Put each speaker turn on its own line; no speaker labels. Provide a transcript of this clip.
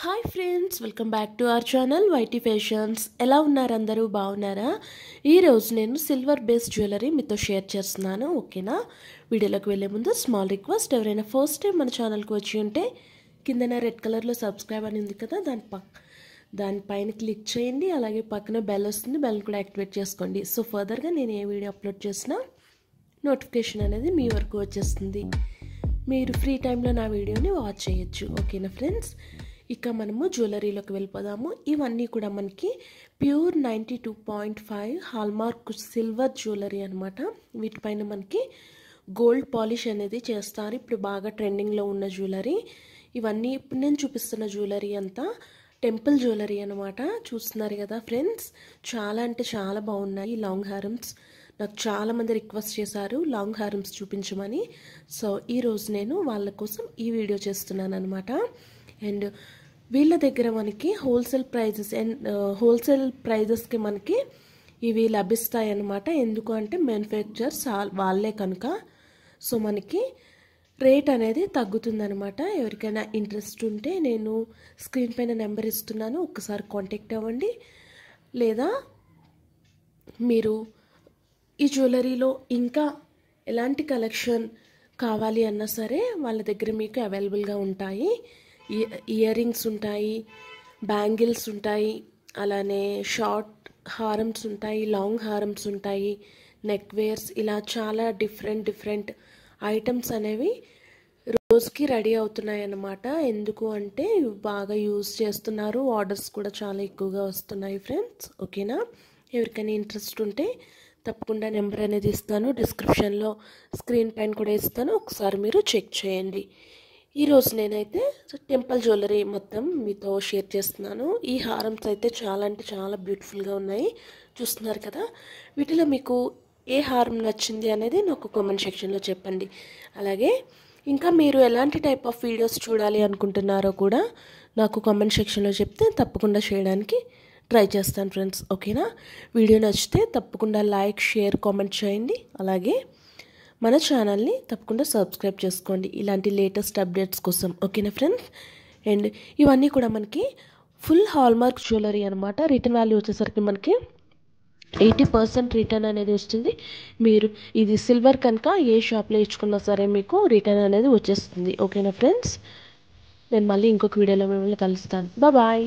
Hi friends, welcome back to our channel YT fashions. ఎలా ఉన్నారు? అందరూ బాగున్నారా? ఈరోజు నేను సిల్వర్ బేస్ జ్యువెలరీ మీతో షేర్ చేస్తున్నాను. ఓకేనా? వీడియోలోకి వెళ్ళే ముందు స్మాల్ రిక్వెస్ట్, ఎవరైనా ఫస్ట్ టైం మన ఛానల్కి వచ్చి ఉంటే కిందన రెడ్ కలర్లో సబ్స్క్రైబ్ అని ఉంది కదా, దానిపైన క్లిక్ చేయండి. అలాగే పక్కన బెల్ వస్తుంది, బెల్ కూడా యాక్టివేట్ చేసుకోండి. సో ఫర్దర్గా నేను ఏ వీడియో అప్లోడ్ చేసినా నోటిఫికేషన్ అనేది మీ వరకు వచ్చేస్తుంది. మీరు ఫ్రీ టైంలో నా వీడియోని వాచ్ చేయొచ్చు. ఓకేనా ఫ్రెండ్స్? ఇక మనము జ్యువెలరీలోకి వెళ్ళిపోదాము. ఇవన్నీ కూడా మనకి ప్యూర్ 92.5 హాల్మార్క్ సిల్వర్ జ్యువెలరీ అనమాట. వీటిపైన మనకి గోల్డ్ పాలిష్ అనేది చేస్తారు. ఇప్పుడు బాగా ట్రెండింగ్లో ఉన్న జ్యువెలరీ ఇవన్నీ. ఇప్పుడు నేను చూపిస్తున్న జ్యువెలరీ అంతా టెంపుల్ జ్యువెలరీ అనమాట. చూస్తున్నారు కదా ఫ్రెండ్స్, చాలా అంటే చాలా బాగున్నాయి. లాంగ్ హారమ్స్ నాకు చాలామంది రిక్వెస్ట్ చేశారు లాంగ్ హారమ్స్ చూపించమని. సో ఈరోజు నేను వాళ్ళ కోసం ఈ వీడియో చేస్తున్నాను అనమాట. అండ్ వీళ్ళ దగ్గర మనకి హోల్సేల్ ప్రైజెస్కి మనకి ఇవి లభిస్తాయి అన్నమాట. ఎందుకు అంటే మ్యానుఫ్యాక్చర్స్ వాళ్ళే కనుక. సో మనకి రేట్ అనేది తగ్గుతుందనమాట. ఎవరికైనా ఇంట్రెస్ట్ ఉంటే నేను స్క్రీన్ పైన నెంబర్ ఇస్తున్నాను, ఒక్కసారి కాంటాక్ట్ అవ్వండి. లేదా మీరు ఈ జ్యువెలరీలో ఇంకా ఎలాంటి కలెక్షన్ కావాలి అన్నా సరే వాళ్ళ దగ్గర మీకు అవైలబుల్గా ఉంటాయి. ఇయర్ రింగ్స్ ఉంటాయి, బ్యాంగిల్స్ ఉంటాయి, అలానే షార్ట్ హారమ్స్ ఉంటాయి, లాంగ్ హారమ్స్ ఉంటాయి, నెక్ వేర్స్, ఇలా చాలా డిఫరెంట్ ఐటమ్స్ అనేవి రోజుకి రెడీ అవుతున్నాయి అన్నమాట. ఎందుకు అంటే బాగా యూజ్ చేస్తున్నారు, ఆర్డర్స్ కూడా చాలా ఎక్కువగా వస్తున్నాయి ఫ్రెండ్స్. ఓకేనా? ఎవరికైనా ఇంట్రెస్ట్ ఉంటే తప్పకుండా నెంబర్ అనేది ఇస్తాను, డిస్క్రిప్షన్లో స్క్రీన్ పైన కూడా ఇస్తాను, ఒకసారి మీరు చెక్ చేయండి. ఈరోజు నేనైతే టెంపుల్ జ్యువెలరీ మొత్తం మీతో షేర్ చేస్తున్నాను. ఈ హారమ్స్ అయితే చాలా అంటే చాలా బ్యూటిఫుల్గా ఉన్నాయి. చూస్తున్నారు కదా. వీటిలో మీకు ఏ హారం నచ్చింది అనేది నాకు కామెంట్ సెక్షన్లో చెప్పండి. అలాగే ఇంకా మీరు ఎలాంటి టైప్ ఆఫ్ వీడియోస్ చూడాలి అనుకుంటున్నారో కూడా నాకు కామెంట్ సెక్షన్లో చెప్తే తప్పకుండా చేయడానికి ట్రై చేస్తాను ఫ్రెండ్స్. ఓకేనా? వీడియో నచ్చితే తప్పకుండా లైక్, షేర్, కామెంట్ చేయండి. అలాగే మన ఛానల్ని తప్పకుండా సబ్స్క్రైబ్ చేసుకోండి ఇలాంటి లేటెస్ట్ అప్డేట్స్ కోసం. ఓకేనా ఫ్రెండ్స్? అండ్ ఇవన్నీ కూడా మనకి ఫుల్ హాల్మార్క్ జ్యువెలరీ అనమాట. రిటర్న్ వాల్యూ వచ్చేసరికి మనకి 80% రిటర్న్ అనేది వస్తుంది. మీరు ఇది సిల్వర్ కనుక ఏ షాప్లో ఇచ్చుకున్నా సరే మీకు రిటర్న్ అనేది వచ్చేస్తుంది. ఓకేనా ఫ్రెండ్స్? నేను మళ్ళీ ఇంకొక వీడియోలో మిమ్మల్ని కలుస్తాను. బాయ్.